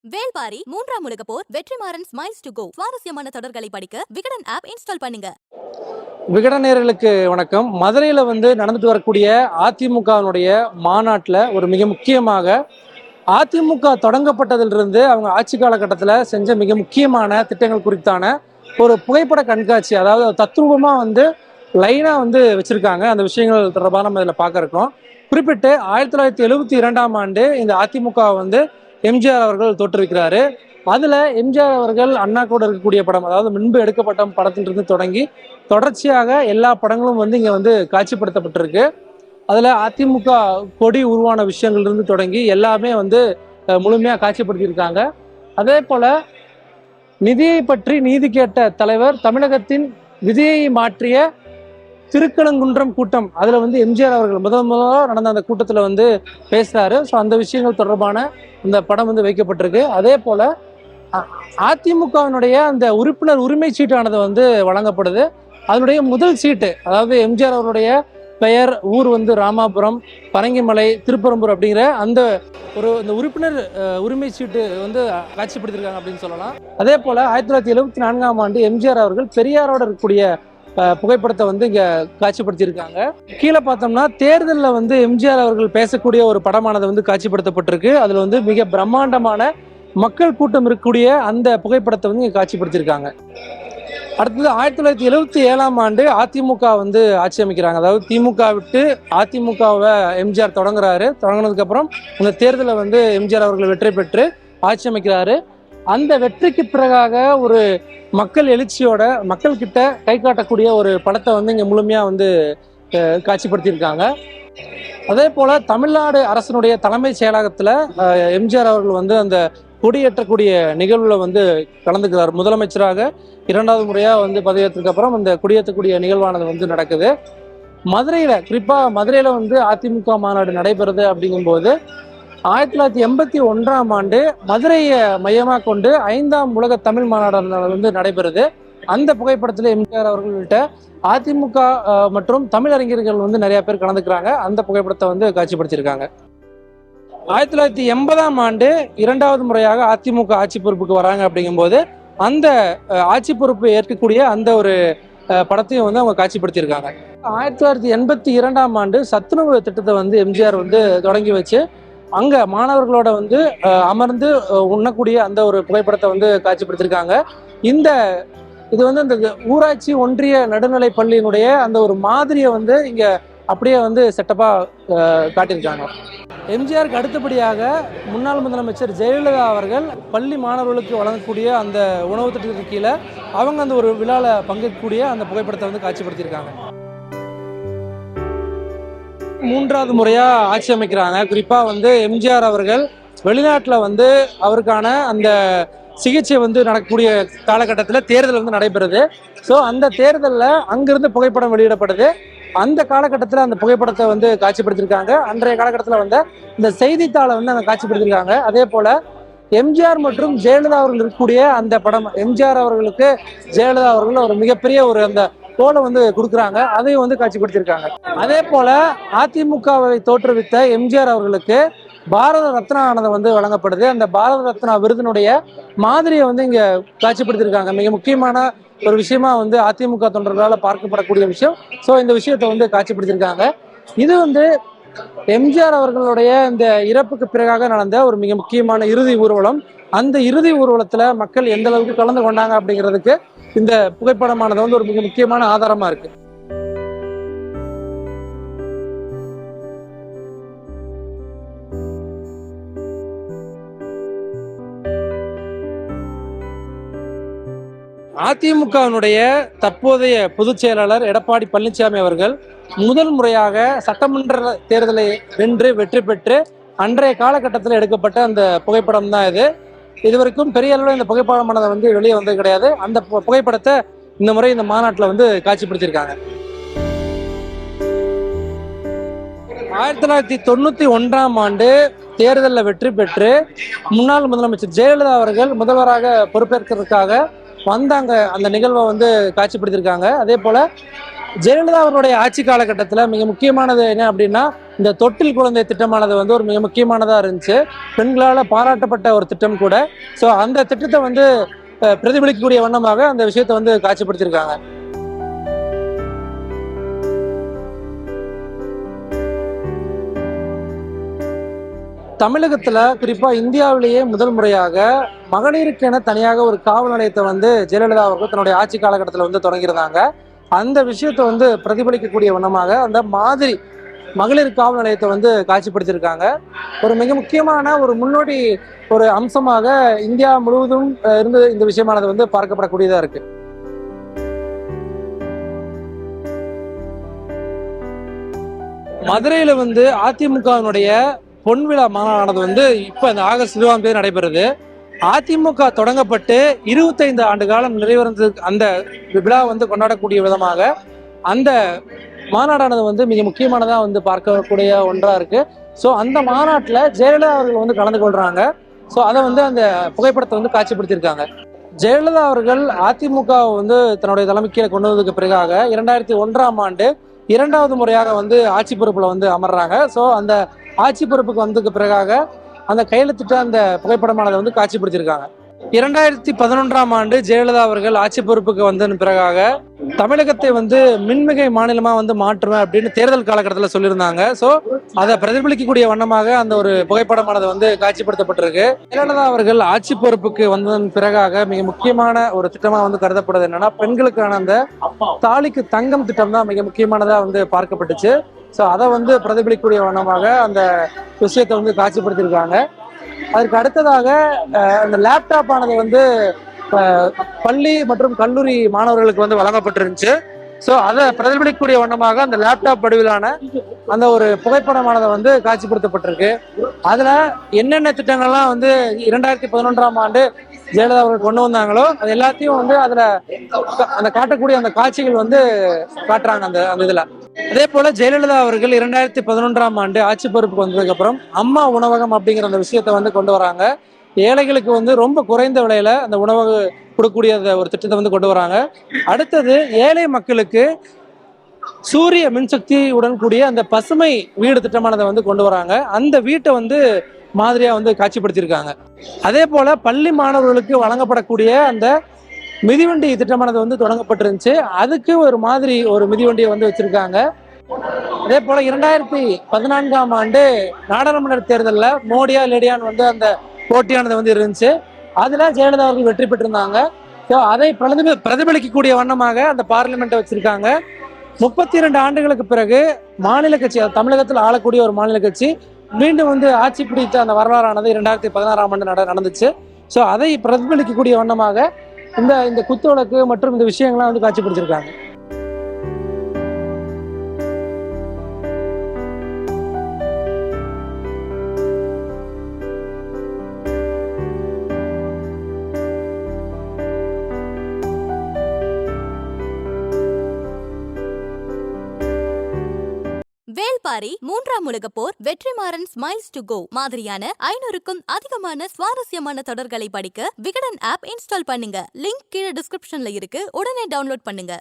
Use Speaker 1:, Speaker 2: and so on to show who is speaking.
Speaker 1: வேல்பாரி 3ஆம் உலகப் போர் Vetrimaaran smiles to go சுவாரஸ்யமான தொடர்களை படிக்க விகடன் ஆப் இன்ஸ்டால் பண்ணுங்க.
Speaker 2: விகடநேயர்களுக்கு வணக்கம். மதுரையில் நடந்துட்டு வரக்கூடிய அதிமுகவினுடைய மாநாட்டில் ஒரு மிக முக்கியமாக அதிமுக தொடங்கப்பட்டதிலிருந்து அவங்க ஆட்சி காலகட்டத்தில் செஞ்ச மிக முக்கியமான திட்டங்கள் குறித்தான ஒரு புகைப்பட கண்காட்சி, அதாவது தத்ரூபமாக லைனாக வச்சுருக்காங்க. அந்த விஷயங்கள் தொடர்பாக நம்ம இதில் பார்க்க இருக்கோம். குறிப்பிட்டு 1972ஆம் ஆண்டு இந்த அதிமுக எம்ஜிஆர் அவர்கள் தோற்றுவிக்கிறாரு. அதில் எம்ஜிஆர் அவர்கள் அண்ணா கூட இருக்கக்கூடிய படம், அதாவது முன்பு எடுக்கப்பட்ட படத்திலிருந்து தொடங்கி தொடர்ச்சியாக எல்லா படங்களும் இங்கே காட்சிப்படுத்தப்பட்டிருக்கு. அதில் அதிமுக கொடி உருவான விஷயங்கள்லேருந்து தொடங்கி எல்லாமே முழுமையாக காட்சிப்படுத்தியிருக்காங்க. அதே போல் நிதியை பற்றி நீதி கேட்ட தலைவர், தமிழகத்தின் விதியை மாற்றிய திருக்கணங்குன்றம் கூட்டம், அதில் எம்ஜிஆர் அவர்கள் முதலாக நடந்த அந்த கூட்டத்தில் பேசுகிறாரு. ஸோ அந்த விஷயங்கள் தொடர்பான இந்த படம் வைக்கப்பட்டிருக்கு. அதே போல் அதிமுகவினுடைய அந்த உறுப்பினர் உரிமை சீட்டானது வழங்கப்படுது. அதனுடைய முதல் சீட்டு, அதாவது எம்ஜிஆர் அவருடைய பெயர், ஊர் ராமாபுரம், பரங்கிமலை, திருப்பரம்பூர் அப்படிங்கிற அந்த இந்த உறுப்பினர் உரிமை சீட்டு காட்சிப்படுத்திருக்காங்க அப்படின்னு சொல்லலாம். அதே போல் 1974ஆம் ஆண்டு எம்ஜிஆர் அவர்கள் பெரியாரோட இருக்கக்கூடிய புகைப்படத்தை இங்கே காட்சிப்படுத்தியிருக்காங்க. கீழே பார்த்தோம்னா தேர்தலில் எம்ஜிஆர் அவர்கள் பேசக்கூடிய ஒரு படமானது காட்சிப்படுத்தப்பட்டிருக்கு. அதில் மிக பிரம்மாண்டமான மக்கள் கூட்டம் இருக்கக்கூடிய அந்த புகைப்படத்தை இங்கே காட்சிப்படுத்தியிருக்காங்க. அடுத்தது 1977ஆம் ஆண்டு அதிமுக ஆட்சி அமைக்கிறாங்க. அதாவது திமுக விட்டு அதிமுகவை எம்ஜிஆர் தொடங்குறாரு. தொடங்கினதுக்கப்புறம் அந்த தேர்தலில் எம்ஜிஆர் அவர்கள் வெற்றி பெற்று ஆட்சி அமைக்கிறாரு. அந்த வெற்றிக்கு பிறகாக ஒரு மக்கள் எழுச்சியோட மக்கள் கிட்ட கை காட்டக்கூடிய ஒரு படத்தை இங்கே முழுமையாக காட்சிப்படுத்தியிருக்காங்க. அதே போல் தமிழ்நாடு அரசனுடைய தலைமைச் செயலகத்தில் எம்ஜிஆர் அவர்கள் அந்த கொடியேற்றக்கூடிய நிகழ்வில் கலந்துக்கிறார். முதலமைச்சராக 2வது முறையாக பதவியேற்றதுக்கு அப்புறம் அந்த கொடியேற்றக்கூடிய நிகழ்வானது நடக்குது. மதுரையில், குறிப்பாக மதுரையில் அதிமுக மாநாடு நடைபெறுது. அப்படிங்கும்போது 1981ஆம் ஆண்டு மதுரையை மையமாக கொண்டு 5ஆம் உலக தமிழ் மாநாடு நடைபெறுது. அந்த புகைப்படத்தில் எம்ஜிஆர் அவர்கள் உள்ளிட்ட அதிமுக மற்றும் தமிழறிஞர்கள் நிறைய பேர் கலந்துக்கிறாங்க. அந்த புகைப்படத்தை காட்சிப்படுத்தியிருக்காங்க. 1980ஆம் ஆண்டு 2வது முறையாக அதிமுக ஆட்சி பொறுப்புக்கு வராங்க. அப்படிங்கும்போது அந்த ஆட்சி பொறுப்பு ஏற்கக்கூடிய அந்த ஒரு படத்தையும் அவங்க காட்சிப்படுத்தியிருக்காங்க. 1982ஆம் ஆண்டு சத்துணவு திட்டத்தை எம்ஜிஆர் தொடங்கி வச்சு அங்கே மாணவர்களோட அமர்ந்து உண்ணக்கூடிய அந்த ஒரு புகைப்படத்தை காட்சிப்படுத்தியிருக்காங்க. இது இந்த ஊராட்சி ஒன்றிய நடுநிலை பள்ளியினுடைய அந்த ஒரு மாதிரியை இங்கே அப்படியே செட்டப்பாக காட்டியிருக்காங்க. எம்ஜிஆருக்கு அடுத்தபடியாக முன்னாள் முதலமைச்சர் ஜெயலலிதா அவர்கள் பள்ளி மாணவர்களுக்கு வழங்கக்கூடிய அந்த உணவு திட்டத்திற்கு கீழே அவங்க அந்த ஒரு விழாவில் பங்கேற்கக்கூடிய அந்த புகைப்படத்தை காட்சிப்படுத்தியிருக்காங்க. 3வது முறையாக ஆட்சி அமைக்கிறாங்க. குறிப்பாக எம்ஜிஆர் அவர்கள் வெளிநாட்டில் அவருக்கான அந்த சிகிச்சை நடக்கக்கூடிய காலகட்டத்தில் தேர்தல் நடைபெறுது. ஸோ அந்த தேர்தலில் அங்கிருந்து புகைப்படம் வெளியிடப்படுது. அந்த காலகட்டத்தில் அந்த புகைப்படத்தை காட்சிப்படுத்தியிருக்காங்க. அன்றைய காலகட்டத்தில் இந்த செய்தித்தாளை அந்த காட்சிப்படுத்தியிருக்காங்க. அதே போல் எம்ஜிஆர் மற்றும் ஜெயலலிதா அவர்கள் இருக்கக்கூடிய அந்த படம், எம்ஜிஆர் அவர்களுக்கு ஜெயலலிதா அவர்கள் ஒரு மிகப்பெரிய ஒரு அந்த தோலை கொடுக்குறாங்க. அதையும் காட்சிப்படுத்தியிருக்காங்க. அதே போல் அதிமுகவை தோற்றுவித்த எம்ஜிஆர் அவர்களுக்கு பாரத ரத்னா ஆனது வழங்கப்படுது. அந்த பாரத ரத்னா விருதினுடைய மாதிரியை இங்கே காட்சிப்படுத்தியிருக்காங்க. மிக முக்கியமான ஒரு விஷயமா அதிமுக தொண்டர்களால் பார்க்கப்படக்கூடிய விஷயம். ஸோ இந்த விஷயத்தை காட்சிப்படுத்தியிருக்காங்க. இது எம்ஜிஆர் அவர்களுடைய இந்த இறப்புக்கு பிறகாக நடந்த ஒரு மிக முக்கியமான இறுதி ஊர்வலம். அந்த இறுதி ஊர்வலத்தில் மக்கள் எந்த அளவுக்கு கலந்து கொண்டாங்க அப்படிங்கிறதுக்கு இந்த புகைப்படமானது ஒரு மிக முக்கியமான ஆதாரமா இருக்கு. அதிமுகவினுடைய தற்போதைய பொதுச் செயலாளர் எடப்பாடி பழனிசாமி அவர்கள் முதல் முறையாக சட்டமன்ற தேர்தலை வெற்றி பெற்று அன்றைய காலகட்டத்தில் எடுக்கப்பட்ட அந்த புகைப்படம் தான் இது. இதுவரைக்கும் பெரிய அளவில் இந்த புகைப்படமானது வெளியே வந்தது கிடையாது. அந்த புகைப்படத்தை இந்த முறை இந்த மாநாட்டில் காட்சிப்படுத்தியிருக்காங்க. 1991ஆம் ஆண்டு தேர்தலில் வெற்றி பெற்று முன்னாள் முதலமைச்சர் ஜெயலலிதா அவர்கள் முதல்வராக பொறுப்பேற்கிறதுக்காக வந்தாங்க. அந்த நிகழ்வை காட்சிப்படுத்தியிருக்காங்க. அதே போல் ஜெயலலிதா அவருடைய ஆட்சி காலகட்டத்தில் மிக முக்கியமானது என்ன அப்படின்னா, இந்த தொட்டில் குழந்தை திட்டமானது வந்து ஒரு மிக முக்கியமானதாக இருந்துச்சு. பெண்களால் பாராட்டப்பட்ட ஒரு திட்டம் கூட. ஸோ அந்த திட்டத்தை வந்து பிரதிபலிக்கக்கூடிய வண்ணமாக அந்த விஷயத்தை வந்து காட்சிப்படுத்தியிருக்காங்க. தமிழகத்துல குறிப்பா இந்தியாவிலேயே முதல் முறையாக மகளிருக்கென தனியாக ஒரு காவல் நிலையத்தை வந்து ஜெயலலிதா அவர்கள் தன்னுடைய ஆட்சி காலகட்டத்தில் வந்து தொடங்கியிருந்தாங்க. அந்த விஷயத்தை வந்து பிரதிபலிக்கக்கூடிய வண்ணமாக அந்த மாதிரி மகளிர் காவல் நிலையத்தை வந்து காட்சிப்படுத்தியிருக்காங்க. ஒரு மிக முக்கியமான ஒரு முன்னோடி ஒரு அம்சமாக இந்தியா முழுவதும் இருந்து இந்த விஷயமானது வந்து பார்க்கப்படக்கூடியதா இருக்கு. மதுரையில வந்து அதிமுகவினுடைய பொன்விழா மாநாடானது வந்து இப்ப இந்த ஆகஸ்ட் 20ஆம் தேதி நடைபெறுது. அதிமுக தொடங்கப்பட்டு 25 ஆண்டு காலம் நிறைவடைந்ததுக்கு அந்த விழா வந்து கொண்டாடக்கூடிய விதமாக அந்த மாநாடானது வந்து மிக முக்கியமானதா வந்து பார்க்கக்கூடிய ஒன்றா இருக்கு. ஸோ அந்த மாநாட்டில் ஜெயலலிதா அவர்கள் வந்து கலந்து கொள்றாங்க. ஸோ அதை வந்து அந்த புகைப்படத்தை வந்து காட்சிப்படுத்தியிருக்காங்க. ஜெயலலிதா அவர்கள் அதிமுக வந்து தன்னுடைய தலைமைக்கீழே கொண்டு வந்ததுக்கு பிறகாக 2001ஆம் ஆண்டு 2வது முறையாக வந்து ஆட்சி பொறுப்புல வந்து அமர்றாங்க. ஸோ அந்த ஆட்சி பொறுப்புக்கு வந்ததுக்கு பிறகாக அந்த கையெழுத்திட்ட அந்த புகைப்படமானதை வந்து காட்சிப்படுத்தியிருக்காங்க. 2011ஆம் ஆண்டு ஜெயலலிதா அவர்கள் ஆட்சி பொறுப்புக்கு வந்ததன் பிறகாக தமிழகத்தை வந்து மின்மிகை மாநிலமா வந்து மாற்றுவேன் அப்படின்னு தேர்தல் காலகட்டத்தில் சொல்லியிருந்தாங்க. ஸோ அதை பிரதிபலிக்கக்கூடிய வண்ணமாக அந்த ஒரு புகைப்படமானது வந்து காட்சிப்படுத்தப்பட்டிருக்கு. ஜெயலலிதா அவர்கள் ஆட்சி பொறுப்புக்கு வந்ததன் பிறகாக மிக முக்கியமான ஒரு திட்டமா வந்து கருதப்படுது என்னன்னா, பெண்களுக்கான அந்த தாலிக்கு தங்கம் திட்டம் தான் மிக முக்கியமானதா வந்து பார்க்கப்பட்டுச்சு. ஸோ அதை வந்து பிரதிபலிக்கக்கூடிய வண்ணமாக அந்த விஷயத்தை வந்து காட்சிப்படுத்தியிருக்காங்க. அதற்கு அடுத்ததாக அந்த லேப்டாப் ஆனது வந்து பள்ளி மற்றும் கல்லூரி மாணவர்களுக்கு வந்து வழங்கப்பட்டிருந்துச்சு. ஸோ அதை பிரதிபலிக்கக்கூடிய வண்ணமாக அந்த லேப்டாப் வடிவிலான அந்த ஒரு புகைப்படமானதை வந்து காட்சிப்படுத்தப்பட்டிருக்கு. அதில் என்னென்ன திட்டங்கள்லாம் வந்து 2011ஆம் ஆண்டு ஜெயலலிதா அவர்கள் கொண்டு வந்தாங்களோ அது எல்லாத்தையும் வந்து அதில் அந்த காட்டக்கூடிய அந்த காட்சிகள் வந்து காட்டுறாங்க அந்த அந்த இதில். அதே போல ஜெயலலிதா அவர்கள் 2011ஆம் ஆண்டு ஆட்சி பொறுப்புக்கு வந்ததுக்கு அப்புறம் அம்மா உணவகம் அப்படிங்கிற அந்த விஷயத்தை வந்து கொண்டு வராங்க. ஏழைகளுக்கு வந்து ரொம்ப குறைந்த விலையில அந்த உணவு கொடுக்கக்கூடிய ஒரு திட்டத்தை வந்து கொண்டு வராங்க. அடுத்தது ஏழை மக்களுக்கு சூரிய மின்சக்தியுடன் கூடிய அந்த பசுமை வீடு திட்டமானதை வந்து கொண்டு வராங்க. அந்த வீட்டை வந்து மாதிரியா வந்து காட்சிப்படுத்தியிருக்காங்க. அதே போல பள்ளி மாணவர்களுக்கு வழங்கப்படக்கூடிய அந்த மிதிவண்டி திட்டமானது வந்து தொடங்கப்பட்டிருந்துச்சு. அதுக்கு ஒரு மாதிரி ஒரு மிதிவண்டியை வந்து வச்சிருக்காங்க. அதே போல 2014ஆம் ஆண்டு நாடாளுமன்ற தேர்தலில் மோடியா லேடியான்னு வந்து அந்த போட்டியானது வந்து இருந்துச்சு. அதுல ஜெயலலிதா அவர்கள் வெற்றி பெற்றிருந்தாங்க. ஸோ அதை பிரதிபலிக்கக்கூடிய வண்ணமாக அந்த பார்லிமெண்ட்டை வச்சிருக்காங்க. 32 ஆண்டுகளுக்கு பிறகு மாநில கட்சி, தமிழகத்தில் ஆளக்கூடிய ஒரு மாநில கட்சி மீண்டும் வந்து ஆட்சி பிடித்த அந்த வரலாறானது 2016ஆம் ஆண்டு நடந்துச்சு. ஸோ அதை பிரதிபலிக்கக்கூடிய வண்ணமாக இந்த குத்துவிளக்கு மற்றும் இந்த விஷயங்கள்லாம் வந்து காட்சிப்படுத்திருக்காங்க.
Speaker 1: வேல்பாரி 3ஆம் உலகப் போர், வெற்றிமாறன் ஸ்மைல்ஸ் டு கோ மாதிரியான 500க்கும் அதிகமான சுவாரஸ்யமான தொடர்களை படிக்க விகடன் ஆப் இன்ஸ்டால் பண்ணுங்க. லிங்க் கீழே டிஸ்கிரிப்ஷன்ல இருக்கு. உடனே டவுன்லோட் பண்ணுங்க.